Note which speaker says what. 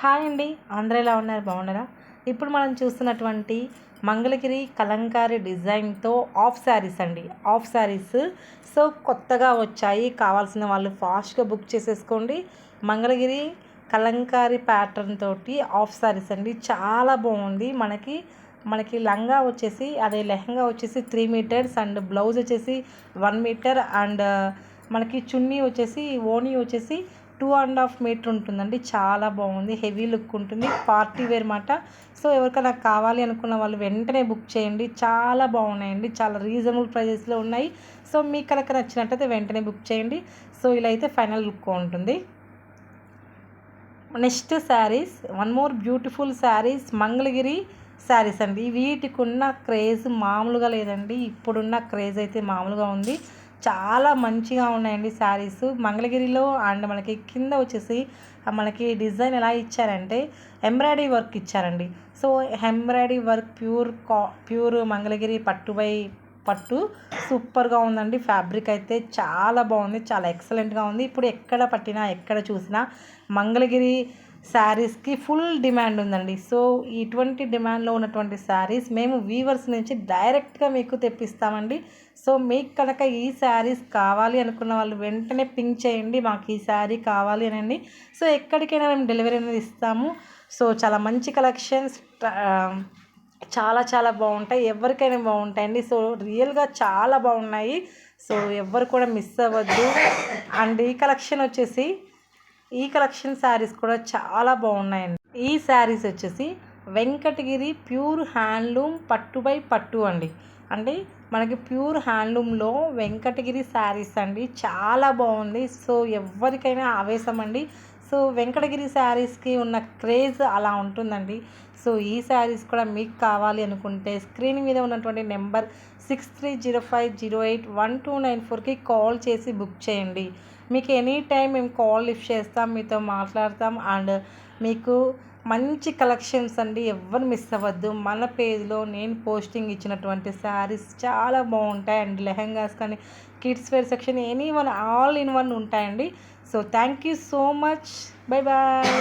Speaker 1: Hi అండి, అందరూ ఎలా ఉన్నారు? బాగున్నారా? ఇప్పుడు మనం చూస్తున్నటువంటి మంగళగిరి కలంకారీ డిజైన్తో ఆఫ్ శారీస్ అండి. ఆఫ్ శారీస్ సో కొత్తగా వచ్చాయి. కావాల్సిన వాళ్ళు ఫాస్ట్గా బుక్ చేసేసుకోండి. మంగళగిరి కలంకారీ ప్యాటర్న్ తోటి ఆఫ్ శారీస్ అండి. చాలా బాగుంది. మనకి లంగా వచ్చేసి అదే లెహంగా వచ్చేసి 3 మీటర్స్ అండ్ బ్లౌజ్ వచ్చేసి 1 మీటర్ అండ్ మనకి చున్నీ వచ్చేసి ఓనీ వచ్చేసి 2.5 మీటర్ ఉంటుందండి. చాలా బాగుంది. హెవీ లుక్ ఉంటుంది. పార్టీ వేర్ మాట. సో ఎవరికైనా కావాలి అనుకున్న వాళ్ళు వెంటనే బుక్ చేయండి. చాలా బాగున్నాయండి. చాలా రీజనబుల్ ప్రైజెస్లో ఉన్నాయి. సో మీకు కనుక నచ్చినట్టయితే వెంటనే బుక్ చేయండి. సో ఇలా అయితే ఫైనల్ లుక్ ఉంటుంది. Next saris, one more beautiful saris, Mangalagiri saris అండి. వీటికి ఉన్న క్రేజ్ మామూలుగా లేదండి. ఇప్పుడున్న క్రేజ్ అయితే మామూలుగా ఉంది. చాలా మంచిగా ఉన్నాయండి శారీస్ మంగళగిరిలో. అండ్ మనకి కింద వచ్చేసి మనకి డిజైన్ ఎలా ఇచ్చారంటే ఎంబ్రాయిడరీ వర్క్ ఇచ్చారండి. So embroidery work pure Mangalagiri పట్టు సూపర్గా ఉందండి. ఫ్యాబ్రిక్ అయితే చాలా బాగుంది. చాలా ఎక్సలెంట్గా ఉంది. ఇప్పుడు ఎక్కడ పట్టినా ఎక్కడ చూసినా మంగళగిరి శారీస్కి ఫుల్ డిమాండ్ ఉందండి. సో ఇటువంటి డిమాండ్లో ఉన్నటువంటి శారీస్ మేము వీవర్స్ నుంచి డైరెక్ట్గా మీకు తెప్పిస్తామండి. సో మీకు కనుక ఈ శారీస్ కావాలి అనుకున్న వాళ్ళు వెంటనే పింక్ చేయండి, మాకు ఈ శారీ కావాలి అనండి. సో ఎక్కడికైనా మేము డెలివరీ అనేది ఇస్తాము. సో చాలా మంచి కలెక్షన్స్, చాలా చాలా బాగుంటాయి. ఎవరికైనా బాగుంటాయండి. సో రియల్గా చాలా బాగున్నాయి. సో ఎవ్వరు కూడా మిస్ అవ్వద్దు. అండ్ ఈ కలెక్షన్ శారీస్ కూడా చాలా బాగున్నాయండి. ఈ శారీస్ వచ్చేసి వెంకటగిరి ప్యూర్ హ్యాండ్లూమ్ పట్టు అండి. అంటే మనకి ప్యూర్ హ్యాండ్లూమ్లో వెంకటగిరి శారీస్ అండి. చాలా బాగుంది. సో ఎవరికైనా ఆవేశం అండి. సో వెంకటగిరి శారీస్కి ఉన్న క్రేజ్ అలా ఉంటుందండి. సో ఈ శారీస్ కూడా మీకు కావాలి అనుకుంటే స్క్రీన్ మీద ఉన్నటువంటి నెంబర్ 6305081294కి కాల్ చేసి బుక్ చేయండి. మీకు ఎనీ టైం మేము కాల్ లిఫ్ట్ చేస్తాం, మీతో మాట్లాడతాం. అండ్ మీకు మంచి కలెక్షన్స్ అండి. ఎవ్వరు మిస్ అవ్వద్దు. మన పేజ్లో నేను పోస్టింగ్ ఇచ్చినటువంటి శారీస్ చాలా బాగుంటాయి. అండ్ లెహంగాస్ కానీ kids wear section all in one ఉంటాయండి. So thank you so much. Bye bye.